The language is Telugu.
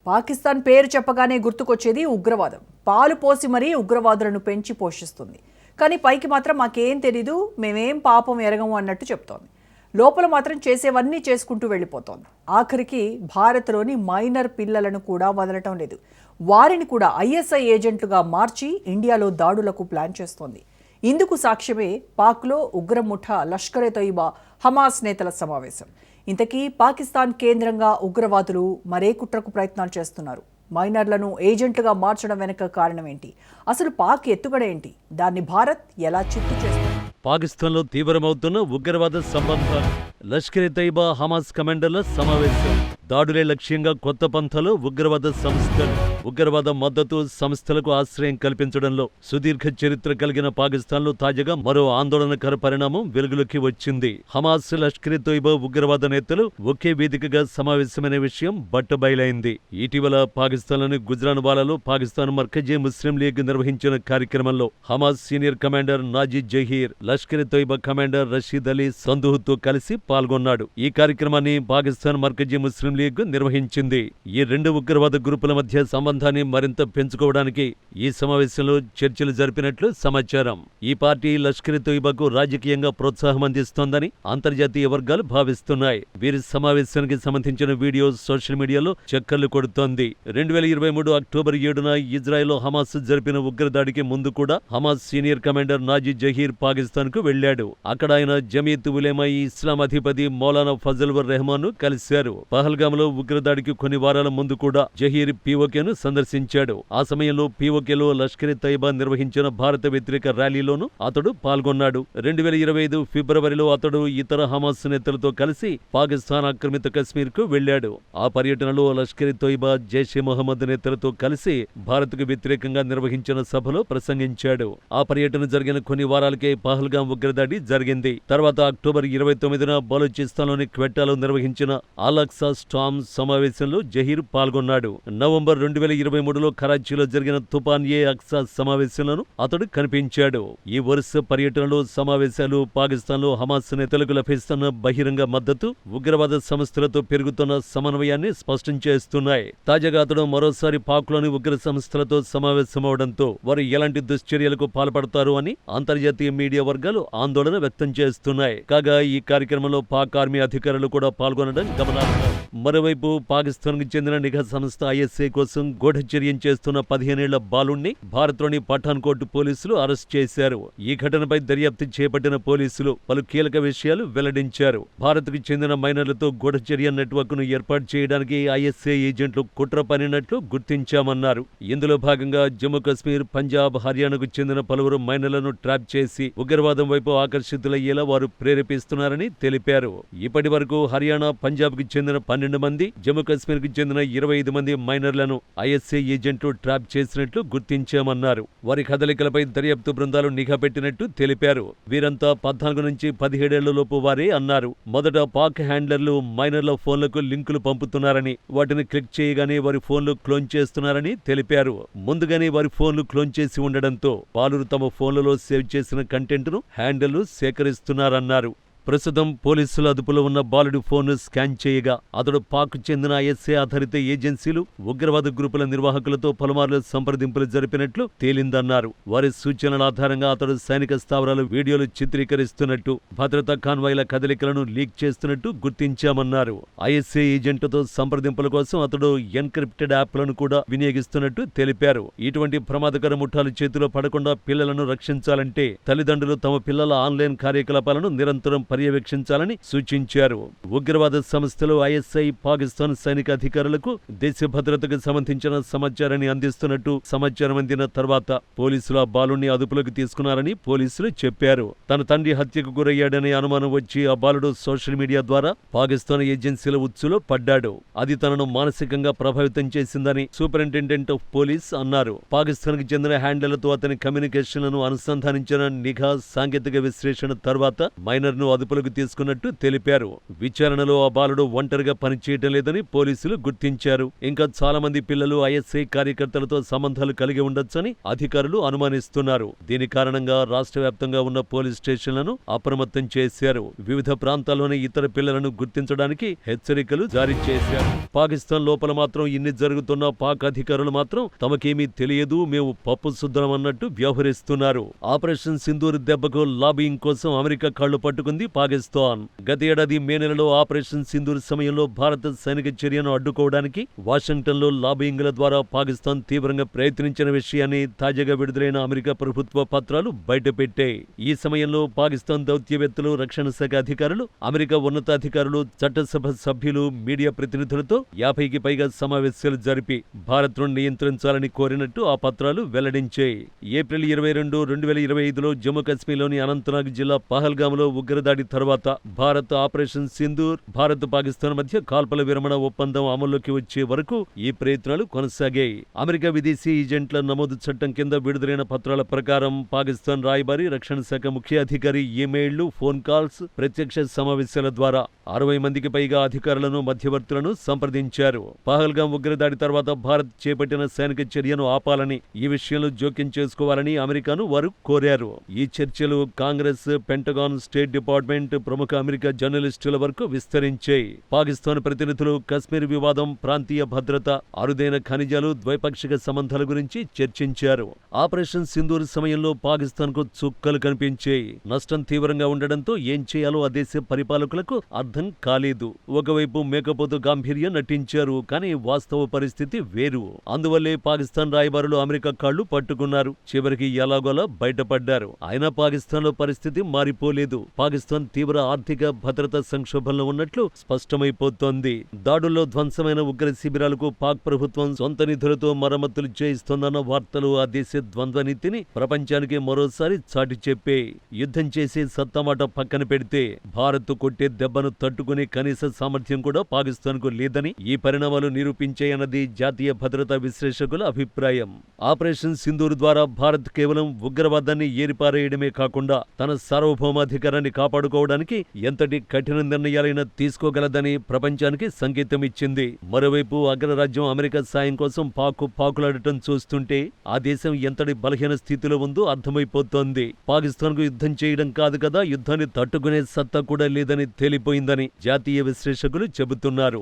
పాకిస్తాన్ పేరు చెప్పగానే గుర్తుకొచ్చేది ఉగ్రవాదం. పాలు పోసి మరీ ఉగ్రవాదులను పెంచి పోషిస్తుంది. కానీ పైకి మాత్రం మాకేం తెలీదు, మేమేం పాపం ఎరగము అన్నట్టు చెప్తోంది. లోపల మాత్రం చేసేవన్నీ చేసుకుంటూ వెళ్ళిపోతోంది. ఆఖరికి భారత్లోని మైనర్ పిల్లలను కూడా వదలటం లేదు. వారిని కూడా ఐఎస్ఐ ఏజెంట్లుగా మార్చి ఇండియాలో దాడులకు ప్లాన్ చేస్తోంది. ఇందుకు సాక్ష్యమే పాక్లో ఉగ్రముఠా లష్కరే తోయిబా హమాస్ నేతల సమావేశం. ఇంతకీ పాకిస్తాన్ కేంద్రంగా ఉగ్రవాదులు మరే కుట్రకు ప్రయత్నాలు చేస్తున్నారు? మైనర్లను ఏజెంట్లుగా మార్చడం వెనుక కారణం ఏంటి? అసలు పాక్ ఎత్తుగడ ఏంటి? దాన్ని భారత్ ఎలా చిత్తు చేస్తుంది? పాకిస్తాన్లో తీవ్రమవుతున్న ఉగ్రవాద సంబంధాలు, లష్కరే తోయిబా హమాస్ కమాండర్ల సమావేశం, దాడులే లక్ష్యంగా కొత్త పంథాలో ఉగ్రవాద సంస్థలు, ఉగ్రవాద మద్దతు సంస్థలకు ఆశ్రయం కల్పించడంలో సుదీర్ఘ చరిత్ర కలిగిన పాకిస్తాన్లో తాజాగా మరో ఆందోళనకర పరిణామం వెలుగులోకి వచ్చింది. హమాస్, లష్కరే తోయిబా ఉగ్రవాద నేతలు ఒకే వేదికగా సమావేశమైన విషయం బట్టబయలైంది. ఇటీవల పాకిస్తాన్లోని గుజ్రాన్వాలాలో పాకిస్తాన్ మర్కజీ ముస్లిం లీగ్ నిర్వహించిన కార్యక్రమంలో Hamas senior commander Naji Zaheer, Lashkar-e-Taiba commander Rashid Ali సందూహ్తో కలిసి పాల్గొన్నాడు. ఈ కార్యక్రమాన్ని పాకిస్తాన్ మర్కజీ ముస్లిం లీగ్ నిర్వహించింది. ఈ రెండు ఉగ్రవాద గ్రూపుల మధ్య సంబంధాన్ని మరింత పెంచుకోవడానికి ఈ సమావేశంలో చర్చలు జరిపినట్లు సమాచారం. ఈ పార్టీ లష్కరే తోయిబాకు రాజకీయంగా ప్రోత్సాహం అందిస్తోందని అంతర్జాతీయ వర్గాలు భావిస్తున్నాయి. వీరి సమావేశానికి సంబంధించిన వీడియో సోషల్ మీడియాలో చక్కర్లు కొడుతోంది. 2023 అక్టోబర్ 7న ఇజ్రాయెల్లో హమాస్ జరిపిన ఉగ్రదాడికి ముందు కూడా Hamas senior commander Naji Zaheer Pakistan కు వెళ్లాడు. అక్కడ ఆయన జమీయత్ ఉలేమా ఇస్లాం అధిపతి మౌలానా ఫజల్ ఉర్ రెహమాన్ ను కలిశారు. పహల్గామ్లో ఉగ్రదాడికి కొన్ని వారాల ముందు కూడా జహీర్ పీఓకేను సందర్శించాడు. ఆ సమయంలో పీఓకేలో లష్కరే తోయిబా నిర్వహించిన భారత వ్యతిరేక ర్యాలీలోనూ అతడు పాల్గొన్నాడు. 2025 ఫిబ్రవరిలో అతడు ఇతర హమాస్ నేతలతో కలిసి పాకిస్తాన్ ఆక్రమిత కశ్మీర్ కు వెళ్లాడు. ఆ పర్యటనలో లష్కరే తోయిబా, జైషే మొహమ్మద్ నేతలతో కలిసి భారత్కు వ్యతిరేకంగా నిర్వహించిన సభలో ప్రసంగించాడు. ఆ పర్యటన జరిగిన కొన్ని వారాలకే పహల్గాం ఉగ్రదాడి జరిగింది. తర్వాత అక్టోబర్ 29న బలూచిస్తాన్లోని క్వెట్టాలో నిర్వహించిన అల్-అక్సా స్టార్మ్ సమావేశంలో జహీర్ పాల్గొన్నాడు. నవంబర్ 2023లో కరాచీలో జరిగిన తుఫాన్-ఏ-అక్సా సమావేశంలోనూ అతడు కనిపించాడు. ఈ వరుస పర్యటనలు, సమావేశాలు పాకిస్తాన్లో హమాస్ నేతలకు లభిస్తున్న బహిరంగ మద్దతు, ఉగ్రవాద సంస్థలతో పెరుగుతున్న సమన్వయాన్ని స్పష్టం చేస్తున్నాయి. తాజాగా అతడు మరోసారి పాక్లోని ఉగ్ర సంస్థలతో సమావేశమవడంతో వారు ఎలాంటి దుశ్చర్యలకు పాల్పడతారు అని అంతర్జాతీయ మీడియా వర్గాలు ఆందోళన వ్యక్తం చేస్తున్నాయి. కాగా ఈ కార్యక్రమంలో పాక్ ఆర్మీ అధికారులు కూడా పాల్గొనడం గమనార్హం. మరోవైపు పాకిస్తాన్కు చెందిన నిఘా సంస్థ ఐఎస్ఐ కోసం గూఢచర్యం చేస్తున్న 15 ఏళ్ల బాలుణ్ణి భారత్లోని పఠాన్కోట్ పోలీసులు అరెస్ట్ చేశారు. ఈ ఘటనపై దర్యాప్తు చేపట్టిన పోలీసులు పలు కీలక విషయాలు వెల్లడించారు. భారత్కు చెందిన మైనర్లతో గూఢచర్య నెట్వర్క్ ను ఏర్పాటు చేయడానికి ఐఎస్ఐ ఏజెంట్లు కుట్ర పన్నినట్లు గుర్తించామన్నారు. ఇందులో భాగంగా జమ్మూ కాశ్మీర్, పంజాబ్, హర్యానాకు చెందిన పలువురు మైనర్లను ట్రాప్ చేసి ఉగ్రవాదం వైపు ఆకర్షితులయ్యేలా వారు ప్రేరేపిస్తున్నారని తెలిపారు. ఇప్పటి వరకు హర్యానా, పంజాబ్కి చెందిన 12 మంది, జమ్మూ కాశ్మీర్ కి చెందిన 25 మంది మైనర్లను ఐఎస్ఐ ఏజెంట్లు ట్రాప్ చేసినట్లు గుర్తించామన్నారు. వారి కదలికలపై దర్యాప్తు బృందాలు నిఘా పెట్టినట్టు తెలిపారు. వీరంతా 14 నుంచి 17 ఏళ్లలోపు వారే అన్నారు. మొదట పాక్ హ్యాండ్లర్లు మైనర్ల ఫోన్లకు లింకులు పంపుతున్నారని, వాటిని క్లిక్ చేయగానే వారి ఫోన్లు క్లోన్ చేస్తున్నారని తెలిపారు. ముందుగానే వారి ఫోన్లు క్లోన్ చేసి ఉండడంతో బాలురు తమ ఫోన్లలో సేవ్ చేసిన కంటెంట్ను హ్యాండళ్లు సేకరిస్తున్నారన్నారు. ప్రస్తుతం పోలీసుల అదుపులో ఉన్న బాలుడి ఫోన్ను స్కాన్ చేయగా అతడు పాక్ చెందిన ఐఎస్ఐ ఆధారిత ఏజెన్సీలు, ఉగ్రవాద గ్రూపుల నిర్వాహకులతో పలుమార్లు సంప్రదింపులు జరిపినట్లు తేలిందన్నారు. వారి సూచనల ఆధారంగా అతడు సైనిక స్థావరాలు వీడియోలు చిత్రీకరిస్తున్నట్టు, భద్రతా కాన్వాయ్ల కదలికలను లీక్ చేస్తున్నట్టు గుర్తించామన్నారు. ఐఎస్ఐ ఏజెంట్లతో సంప్రదింపుల కోసం అతడు ఎన్క్రిప్టెడ్ యాప్లను కూడా వినియోగిస్తున్నట్టు తెలిపారు. ఇటువంటి ప్రమాదకర ముఠాలు చేతిలో పడకుండా పిల్లలను రక్షించాలంటే తల్లిదండ్రులు తమ పిల్లల ఆన్లైన్ కార్యకలాపాలను నిరంతరం పర్యవేక్షించాలని సూచించారు. ఉగ్రవాద సంస్థలు ఐఎస్ఐ పాకిస్తాన్ సైనిక అధికారులకు దేశ భద్రతకు సంబంధించిన సమాచారాన్ని అందిస్తున్నట్టు సమాచారం అందిన తర్వాత పోలీసులు ఆ బాలుడిని అదుపులోకి తీసుకున్నారని పోలీసులు చెప్పారు. తన తండ్రి హత్యకు గురయ్యాడనే అనుమానం వచ్చి ఆ బాలుడు సోషల్ మీడియా ద్వారా పాకిస్తాన్ ఏజెన్సీల ఉచ్చులో పడ్డాడు. అది తనను మానసికంగా ప్రభావితం చేసిందని సూపరింటెండెంట్ ఆఫ్ పోలీస్ అన్నారు. పాకిస్తాన్ కి చెందిన హ్యాండిళ్లతో అతని కమ్యూనికేషన్లను అనుసంధానించిన నిఘా సాంకేతిక విశ్లేషణ తర్వాత మైనర్ ను అదుపులోకి తీసుకున్నట్టు తెలిపారు. విచారణలో ఆ బాలుడు ఒంటరిగా పనిచేయటం లేదని పోలీసులు గుర్తించారు. ఇంకా చాలా మంది పిల్లలు ఐఎస్ఐ కార్యకర్తలతో సంబంధాలు కలిగి ఉండొచ్చని అధికారులు అనుమానిస్తున్నారు. దీని కారణంగా రాష్ట్ర వ్యాప్తంగా ఉన్న పోలీస్ స్టేషన్లను అప్రమత్తం చేశారు. వివిధ ప్రాంతాల్లోని ఇతర పిల్లలను గుర్తించడానికి హెచ్చరికలు జారీ చేశారు. పాకిస్తాన్ లోపల మాత్రం ఇన్ని జరుగుతున్న పాక్ అధికారులు మాత్రం తమకేమీ తెలియదు, మేము పప్పు శుద్ధమన్నట్టు వ్యవహరిస్తున్నారు. ఆపరేషన్ సింధూర్ దెబ్బకు లాబింగ్ కోసం అమెరికా కాళ్లు పట్టుకుంది పాకిస్తాన్. గత ఏడాది మే నెలలో ఆపరేషన్ సింధూర్ సమయంలో భారత సైనిక చర్యను అడ్డుకోవడానికి వాషింగ్టన్లో లాబింగ్ల ద్వారా పాకిస్తాన్ తీవ్రంగా ప్రయత్నించిన విషయాన్ని తాజాగా విడుదలైన అమెరికా ప్రభుత్వ పత్రాలు బయటపెట్టాయి. ఈ సమయంలో పాకిస్తాన్ దౌత్యవేత్తలు, రక్షణ శాఖ అధికారులు, అమెరికా ఉన్నతాధికారులు, చట్టసభ సభ్యులు, మీడియా ప్రతినిధులతో 50కి పైగా సమావేశాలు జరిపి భారత్ను నియంత్రించాలని కోరినట్టు ఆ పత్రాలు వెల్లడించాయి. ఏప్రిల్ 22, 2025లో జమ్మూ కాశ్మీర్లోని అనంతనాగ్ జిల్లా పహల్గామ్లో ఉగ్రదాడి తర్వాత భారత్ ఆపరేషన్ సింధూర్, భారత్ పాకిస్తాన్ మధ్య కాల్పల విరమణ ఒప్పందం అమల్లోకి వచ్చే వరకు ఈ ప్రయత్నాలు కొనసాగాయి. అమెరికా విదేశీ ఏజెంట్ల నమోదు చట్టం కింద విడుదలైన పత్రాల ప్రకారం పాకిస్తాన్ రాయబారి, రక్షణ శాఖ ముఖ్య అధికారి ఈమెయిళ్లు, ఫోన్ కాల్స్, ప్రత్యక్ష సమావేశాల ద్వారా 60 మందికి పైగా అధికారులను, మధ్యవర్తులను సంప్రదించారు. పహల్గామ్ ఉగ్రదాడి తర్వాత భారత్ చేపట్టిన సైనిక చర్యను ఆపాలని, ఈ విషయంలో జోక్యం చేసుకోవాలని అమెరికాను వారు కోరారు. ఈ చర్చలు కాంగ్రెస్, పెంటగాన్, స్టేట్ డిపార్ట్మెంట్, ప్రముఖ అమెరికా జర్నలిస్టుల వరకు విస్తరించాయి. పాకిస్తాన్ ప్రతినిధులు కశ్మీర్ వివాదం, ప్రాంతీయ భద్రత, అరుదైన ఖనిజాలు, ద్వైపాక్షిక సంబంధాల గురించి చర్చించారు. ఆపరేషన్ సింధూర్ సమయంలో పాకిస్తాన్కు చుక్కలు కనిపించాయి. నష్టం తీవ్రంగా ఉండడంతో ఏం చేయాలో ఆ దేశ పరిపాలకులకు అర్థం కాలేదు. ఒకవైపు మేకపోతు గాంభీర్యం నటించారు, కానీ వాస్తవ పరిస్థితి వేరు. అందువల్లే పాకిస్తాన్ రాయబారులు అమెరికా కాళ్లు పట్టుకున్నారు. చివరికి ఎలాగోలా బయటపడ్డారు. అయినా పాకిస్తాన్లో పరిస్థితి మారిపోలేదు. పాకిస్తాన్ తీవ్ర ఆర్థిక భద్రతా సంక్షోభంలో ఉన్నట్లు స్పష్టమైపోతోంది. దాడుల్లో ధ్వంసమైన ఉగ్ర శిబిరాలకు పాక్ ప్రభుత్వం సొంత నిధులతో మరమ్మతులు చేయిస్తోందన్న వార్తలు ఆ దేశ ద్వంద్వ నీతిని ప్రపంచానికి మరోసారి చాటి చెప్పే. యుద్ధం చేసే సత్తమాట పక్కన పెడితే భారత్ కొట్టే దెబ్బను తట్టుకునే కనీస సామర్థ్యం కూడా పాకిస్తాన్కు లేదని ఈ పరిణామాలు నిరూపించాయన్నది జాతీయ భద్రతా విశ్లేషకుల అభిప్రాయం. ఆపరేషన్ సింధూర్ ద్వారా భారత్ కేవలం ఉగ్రవాదాన్ని ఏరిపారేయడమే కాకుండా తన సార్వభౌమాధికారాన్ని కాపాడుకోవడానికి ఎంతటి కఠిన నిర్ణయాలైనా తీసుకోగలదని ప్రపంచానికి సంకేతం ఇచ్చింది. మరోవైపు అగ్రరాజ్యం అమెరికా సాయం కోసం పాకులాడటం చూస్తుంటే ఆ దేశం ఎంతటి బలహీన స్థితిలో ఉందో అర్థమైపోతోంది. పాకిస్తాన్కు యుద్ధం చేయడం కాదు కదా, యుద్ధాన్ని తట్టుకునే సత్తా కూడా లేదని తేలిపోయిందని జాతీయ విశ్లేషకులు చెబుతున్నారు.